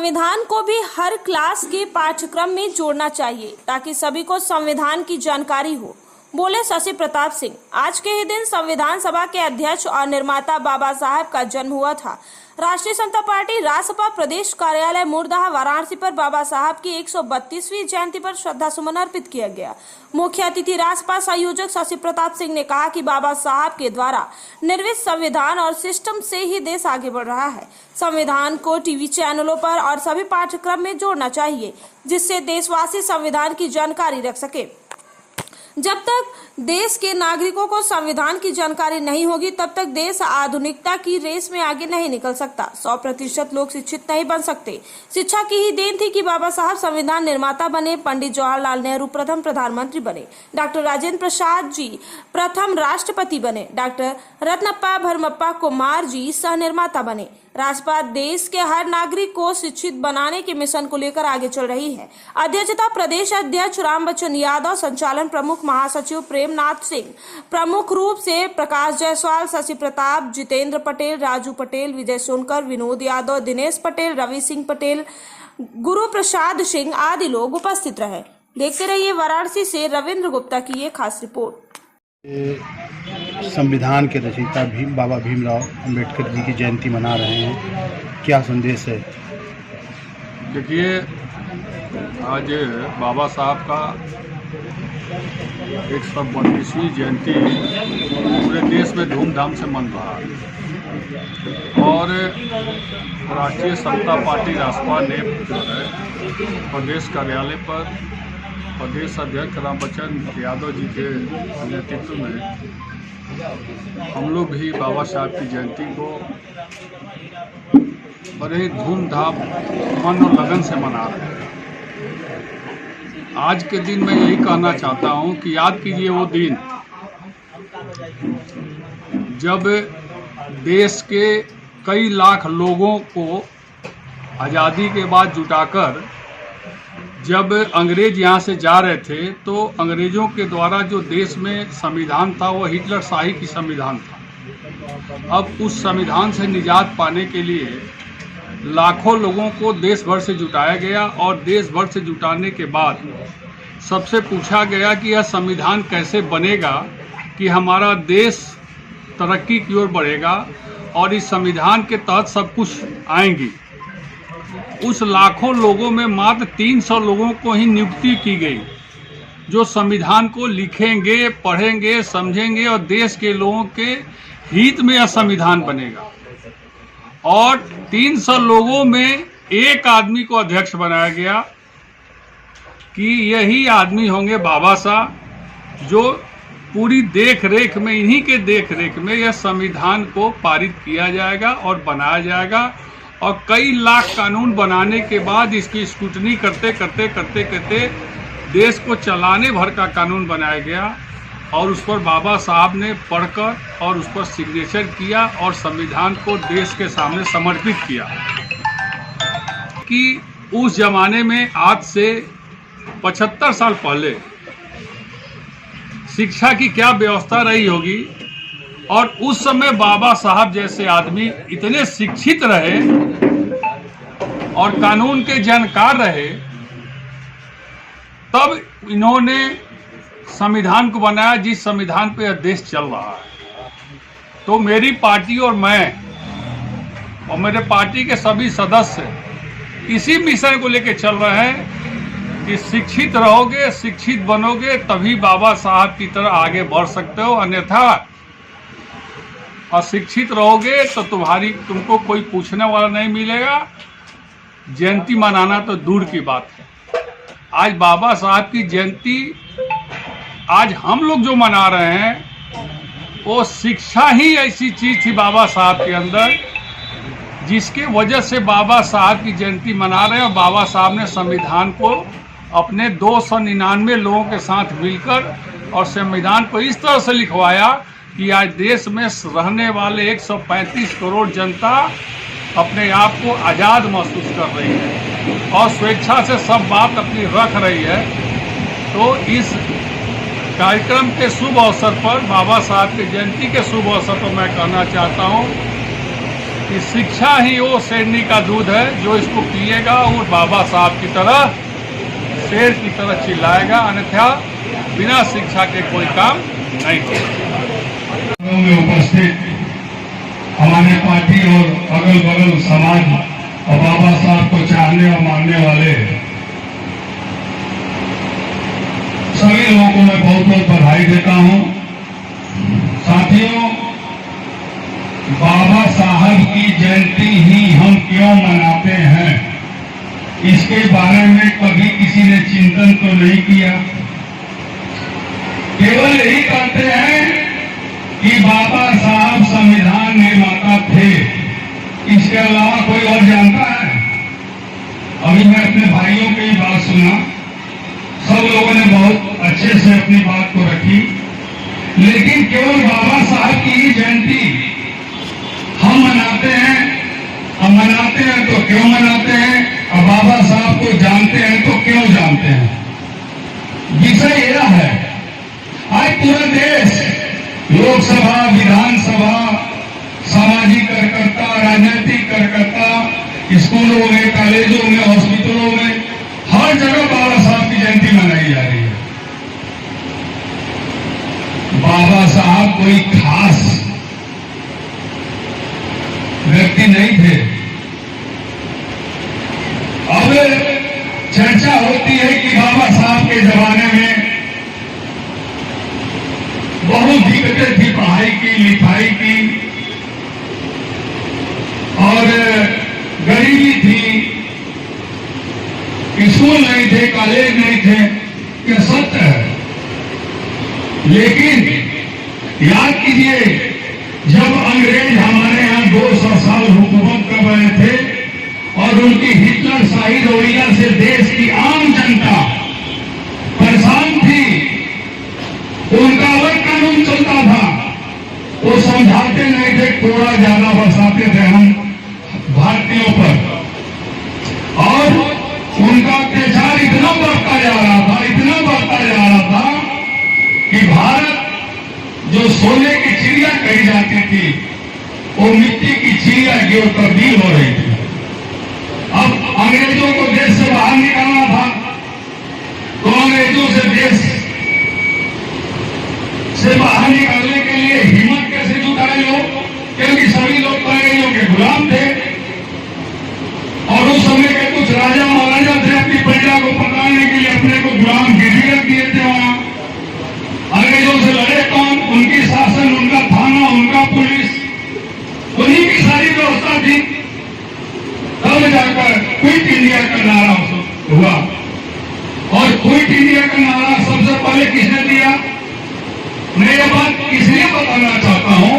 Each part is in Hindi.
संविधान को भी हर क्लास के पाठ्यक्रम में जोड़ना चाहिए ताकि सभी को संविधान की जानकारी हो, बोले शशि प्रताप सिंह। आज के ही दिन संविधान सभा के अध्यक्ष और निर्माता बाबा साहब का जन्म हुआ था। राष्ट्रीय समता पार्टी रासपा प्रदेश कार्यालय मुर्दाह वाराणसी पर बाबा साहब की 132वीं जयंती पर श्रद्धा सुमन अर्पित किया गया। मुख्य अतिथि रासपा संयोजक शशि प्रताप सिंह ने कहा कि बाबा साहब के द्वारा निर्मित संविधान और सिस्टम से ही देश आगे बढ़ रहा है। संविधान को टीवी चैनलों पर और सभी पाठ्यक्रम में जोड़ना चाहिए, जिससे देशवासी संविधान की जानकारी रख सके। जब तक देश के नागरिकों को संविधान की जानकारी नहीं होगी, तब तक देश आधुनिकता की रेस में आगे नहीं निकल सकता। 100% लोग शिक्षित नहीं बन सकते। शिक्षा की ही देन थी कि बाबा साहब संविधान निर्माता बने। पंडित जवाहरलाल नेहरू प्रथम प्रधानमंत्री बने। डॉक्टर राजेंद्र प्रसाद जी प्रथम राष्ट्रपति बने। डॉक्टर रत्नप्पा भरमप्पा कुमार जी सह निर्माता बने। राजपा देश के हर नागरिक को शिक्षित बनाने के मिशन को लेकर आगे चल रही है। अध्यक्षता प्रदेश अध्यक्ष राम बच्चन यादव, संचालन प्रमुख महासचिव प्रेमनाथ सिंह, प्रमुख रूप से प्रकाश जायसवाल, शशि प्रताप, जितेंद्र पटेल, राजू पटेल, विजय सोनकर, विनोद यादव, दिनेश पटेल, रवि सिंह पटेल, गुरु प्रसाद सिंह आदि लोग उपस्थित रहे। देखते रहिए वाराणसी से रविंद्र गुप्ता की ये खास रिपोर्ट। संविधान के रचयिता बाबा भीमराव अंबेडकर जी की जयंती मना रहे हैं, क्या संदेश है? देखिए, आज बाबा साहब का 132वीं जयंती पूरे देश में धूमधाम से मन रहा है और राष्ट्रीय समता पार्टी रासपा ने जो है प्रदेश कार्यालय पर प्रदेश अध्यक्ष राम बच्चन यादव जी के नेतृत्व में हम लोग भी बाबा साहब की जयंती को बड़े धूमधाम मन और लगन से मना रहे हैं। आज के दिन मैं यही कहना चाहता हूं कि याद कीजिए वो दिन जब देश के कई लाख लोगों को आज़ादी के बाद जुटाकर जब अंग्रेज यहाँ से जा रहे थे तो अंग्रेजों के द्वारा जो देश में संविधान था वो हिटलर शाही की संविधान था। अब उस संविधान से निजात पाने के लिए लाखों लोगों को देश भर से जुटाया गया और देश भर से जुटाने के बाद सबसे पूछा गया कि यह संविधान कैसे बनेगा कि हमारा देश तरक्की की ओर बढ़ेगा और इस संविधान के तहत सब कुछ आएंगी। उस लाखों लोगों में मात्र 300 लोगों को ही नियुक्ति की गई जो संविधान को लिखेंगे, पढ़ेंगे, समझेंगे और देश के लोगों के हित में यह संविधान बनेगा। और 300 लोगों में एक आदमी को अध्यक्ष बनाया गया कि यही आदमी होंगे बाबा साहब, जो पूरी देख रेख में, इन्हीं के देख रेख में यह संविधान को पारित किया जाएगा और बनाया जाएगा। और कई लाख कानून बनाने के बाद इसकी स्क्रूटनी करते करते देश को चलाने भर का कानून बनाया गया और उस पर बाबा साहब ने पढ़कर और उस पर सिग्नेचर किया और संविधान को देश के सामने समर्पित किया। कि उस जमाने में आज से 75 साल पहले शिक्षा की क्या व्यवस्था रही होगी और उस समय बाबा साहब जैसे आदमी इतने शिक्षित रहे और कानून के जानकार रहे, तब इन्होंने संविधान को बनाया जिस संविधान पे यह देश चल रहा है। तो मेरी पार्टी और मैं और मेरे पार्टी के सभी सदस्य इसी मिशन को लेकर चल रहे हैं कि शिक्षित रहोगे, शिक्षित बनोगे, तभी बाबा साहब की तरह आगे बढ़ सकते हो। अन्यथा अशिक्षित रहोगे तो तुमको कोई पूछने वाला नहीं मिलेगा। जयंती मनाना तो दूर की बात है। आज बाबा साहब की जयंती आज हम लोग जो मना रहे हैं वो शिक्षा ही ऐसी चीज थी बाबा साहब के अंदर, जिसके वजह से बाबा साहब की जयंती मना रहे हैं। और बाबा साहब ने संविधान को अपने 299 लोगों के साथ मिलकर और संविधान को इस तरह से लिखवाया कि आज देश में रहने वाले 135 करोड़ जनता अपने आप को आज़ाद महसूस कर रही है और स्वेच्छा से सब बात अपनी रख रही है। तो इस कार्यक्रम के शुभ अवसर पर, बाबा साहब की जयंती के शुभ अवसर पर मैं कहना चाहता हूँ कि शिक्षा ही वो शेरनी का दूध है, जो इसको पिएगा वो बाबा साहब की तरह शेर की तरह चिल्लाएगा, अन्यथा बिना शिक्षा के कोई काम नहीं होगा। में उपस्थित हमारे पार्टी और अगल बगल समाज और बाबा साहब को चाहने और मानने वाले सभी लोगों को मैं बहुत बहुत बधाई देता हूं। साथियों, बाबा साहब की जयंती ही हम क्यों मनाते हैं, इसके बारे में कभी किसी ने चिंतन तो नहीं किया। केवल यही कहते हैं कि बाबा साहब संविधान निर्माता थे, इसके अलावा कोई और जानता है? अभी मैं अपने भाइयों की बात सुना, सब लोगों ने बहुत अच्छे से अपनी बात को रखी, लेकिन केवल बाबा साहब की ही जयंती हम मनाते हैं। हम मनाते हैं तो क्यों मनाते हैं, और बाबा साहब को जानते हैं तो क्यों जानते हैं? विषय यह है, आज पूरा देश लोकसभा, विधानसभा, सामाजिक कार्यकर्ता, राजनीतिक कार्यकर्ता, स्कूलों में, कॉलेजों में, हॉस्पिटलों में, हर जगह बाबा साहब की जयंती मनाई जा रही है। बाबा साहब कोई खास व्यक्ति नहीं थे। अब चर्चा होती है कि बाबा साहब के जमाने में बहुत दिक्कतें थी, पढ़ाई की, लिखाई की, और गरीबी थी, स्कूल नहीं थे, कॉलेज नहीं थे। यह सत्य है, लेकिन याद कीजिए, जब अंग्रेज हमारे यहाँ 200 साल हुकूमत कर रहे थे और उनकी हिटलर शाही रवैया से देश की आम जनता परेशान थी, उनका अलग कानून चलता था, वो समझाते नहीं थे, थोड़ा ज्यादा बरसाते थे हम भारतीयों पर, और उनका अत्याचार इतना बढ़ता जा रहा था, इतना बढ़ता जा रहा था कि भारत जो सोने की चिड़िया कही जाती थी, वो मिट्टी की चिड़िया की ओर तब्दील हो रही थी। अब अंग्रेजों को देश से बाहर निकालना था, तो अंग्रेजों से देश से बाहर निकालने के लिए हिम्मत कैसे जुटाए लोग, क्योंकि सभी लोग अंग्रेजों के गुलाम थे, और उस समय के कुछ राजा महाराजा थे, अपनी प्रजा को पकाने के लिए अपने को गुलाम गिरवी रख दिए थे। वहां अंग्रेजों से लड़े कौन? उनकी शासन, उनका थाना, उनका पुलिस, उन्हीं की सारी व्यवस्था थी। तब जाकर क्विट इंडिया का नारा हुआ, और क्विट इंडिया का नारा सबसे पहले किसने दिया? मैं ये बात इसलिए बताना चाहता हूं,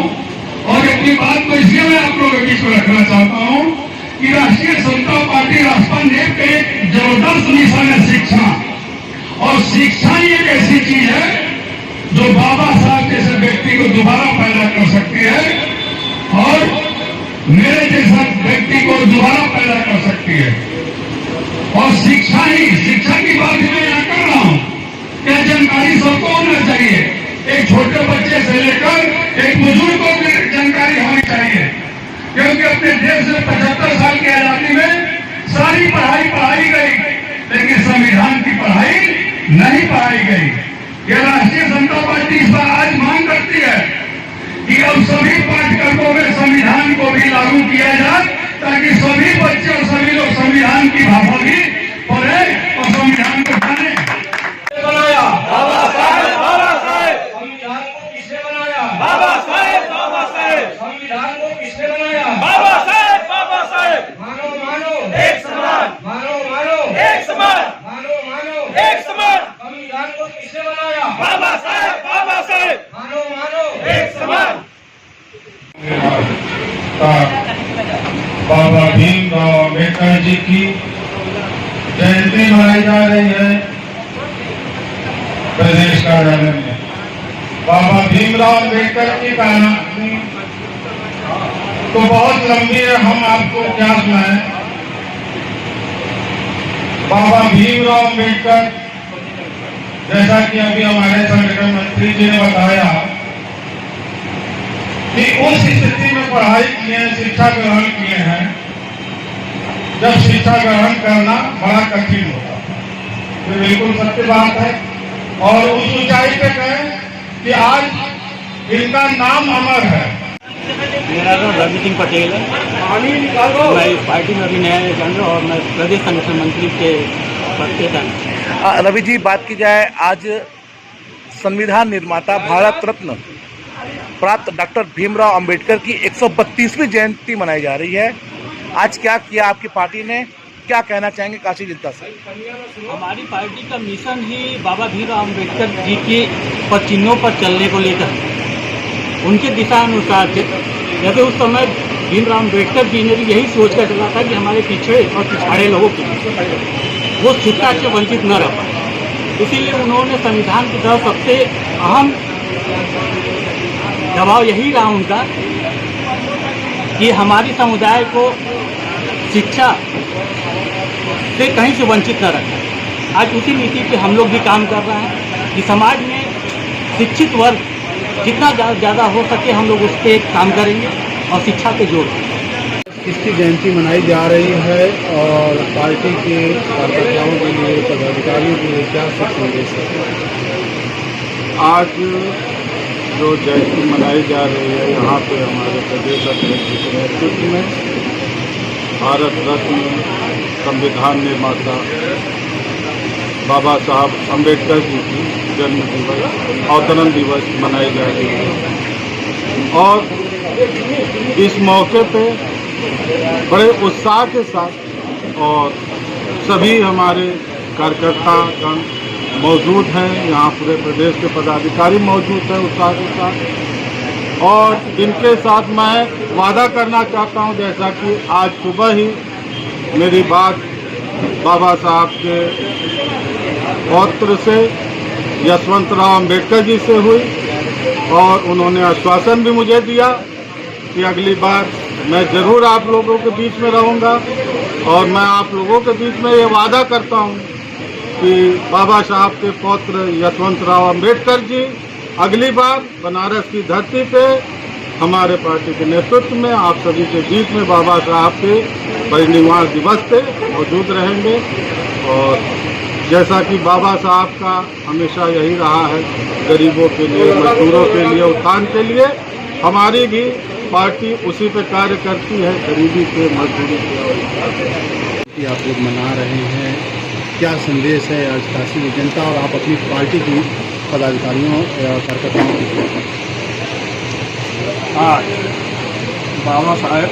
और अपनी बात को इसलिए मैं आप लोगों के बीच में रखना चाहता हूं कि राष्ट्रीय समता पार्टी राष्ट्रपाल ने एक जबरदस्त मिशन है शिक्षा, और शिक्षा ही एक ऐसी चीज है जो बाबा साहब जैसे व्यक्ति को दोबारा पैदा कर सकती है, और मेरे जैसा व्यक्ति को दोबारा पैदा कर सकती है। और शिक्षा की बात मैं यहाँ कर रहा हूँ, क्या जानकारी सबको होना चाहिए, एक छोटे बच्चे से लेकर एक बुजुर्ग को जानकारी होनी चाहिए, क्योंकि अपने देश में 75 साल की आजादी में सारी पढ़ाई पढ़ाई गई, लेकिन संविधान की पढ़ाई नहीं पढ़ाई गई। यह राष्ट्रीय समता पार्टी इस बार आज मांग करती है कि अब सभी पाठ्यक्रमों में संविधान को भी लागू किया जाए, ताकि सभी बच्चे और सभी लोग संविधान की भाषा भी पढ़े और संविधान को जाने। बनाया बाबा साहेब, बाबा साहेब। संविधान को किसने बनाया? बाबा साहेब, बाबा साहेब। संविधान को किसने बनाया? बाबा साहेब, बाबा साहेब। मानो मानो एक समान, मानो मानो एक समान, मानो मानो एक समान। संविधान को किसने बनाया? बाबा साहेब, बाबा साहेब। मानो मानो एक समान। बाबा भीमराव अम्बेडकर जी की जयंती मनाई जा रही है प्रदेश कार्यालय में। बाबा भीमराव अम्बेडकर की कहानी तो बहुत लंबी है, हम आपको क्या सुनाएं। बाबा भीमराव अम्बेडकर, जैसा कि अभी हमारे संगठन मंत्री जी ने बताया, कि उस स्थिति में पढ़ाई किए हैं, शिक्षा ग्रहण किए हैं, जब शिक्षा ग्रहण करना बड़ा कठिन होता है। ये बिल्कुल सत्य बात है। और उस ऊंचाई पे कहें कि आज इनका नाम अमर है। मेरा नाम रवि सिंह पटेल है। मैं इस पार्टी में अभी नया जान रहा हूँ और मैं प्रदेश संगठन मंत्री के पद पे था। रवि जी, बात की जाए, आज संविधान निर्माता भारत रत्न प्राप्त डॉक्टर भीमराव अंबेडकर की 132वीं जयंती मनाई जा रही है। आज क्या किया आपकी पार्टी ने, क्या कहना चाहेंगे काशी जनता से? हमारी पार्टी का मिशन ही बाबा भीमराव अंबेडकर जी के पद चिन्हों पर चलने को लेकर उनके दिशा अनुसार थे। जैसे उस समय भीमराव अंबेडकर जी ने भी यही सोच कर चला था कि हमारे पिछड़े और पिछाड़े लोगों के वो शिक्षा से वंचित न रह पाए। इसीलिए उन्होंने संविधान की तरफ सबसे अहम दबाव यही रहा उनका कि हमारी समुदाय को शिक्षा से कहीं से वंचित न रखें। आज उसी नीति पे हम लोग भी काम कर रहे हैं कि समाज में शिक्षित वर्ग जितना ज़्यादा हो सके हम लोग उस पर काम करेंगे और शिक्षा पे जोर देंगे। किसकी जयंती मनाई जा रही है और पार्टी के कार्यकर्ताओं के लिए, पदाधिकारियों के लिए क्या सब संदेश है? आज जो जयंती मनाई जा रही है, यहाँ पे हमारे प्रदेश अध्यक्ष के नेतृत्व में भारत रत्न संविधान निर्माता बाबा साहब अम्बेडकर जी की जन्म दिवस, अवतरण दिवस मनाई जा रही है। और इस मौके पे बड़े उत्साह के साथ और सभी हमारे कार्यकर्तागण मौजूद हैं, यहाँ पूरे प्रदेश के पदाधिकारी मौजूद हैं उत्साह के साथ। और इनके साथ मैं वादा करना चाहता हूँ, जैसा कि आज सुबह ही मेरी बात बाबा साहब के पौत्र से यशवंतराव अम्बेडकर जी से हुई और उन्होंने आश्वासन भी मुझे दिया कि अगली बार मैं ज़रूर आप लोगों के बीच में रहूँगा। और मैं आप लोगों के बीच में ये वादा करता हूँ कि बाबा साहब के पौत्र यशवंतराव अम्बेडकर जी अगली बार बनारस की धरती पे हमारे पार्टी के नेतृत्व में आप सभी के बीच में बाबा साहब के परिनिर्वाण दिवस पे मौजूद रहेंगे। और जैसा कि बाबा साहब का हमेशा यही रहा है, गरीबों के लिए, मजदूरों के लिए, उत्थान के लिए, हमारी भी पार्टी उसी पे कार्य करती है, गरीबी पे, मजदूरी पे। आप लोग मना रहे हैं, क्या संदेश है आज काशी की जनता और आप अपनी पार्टी की पदाधिकारियों या कार्यकर्ताओं को? आज बाबा साहेब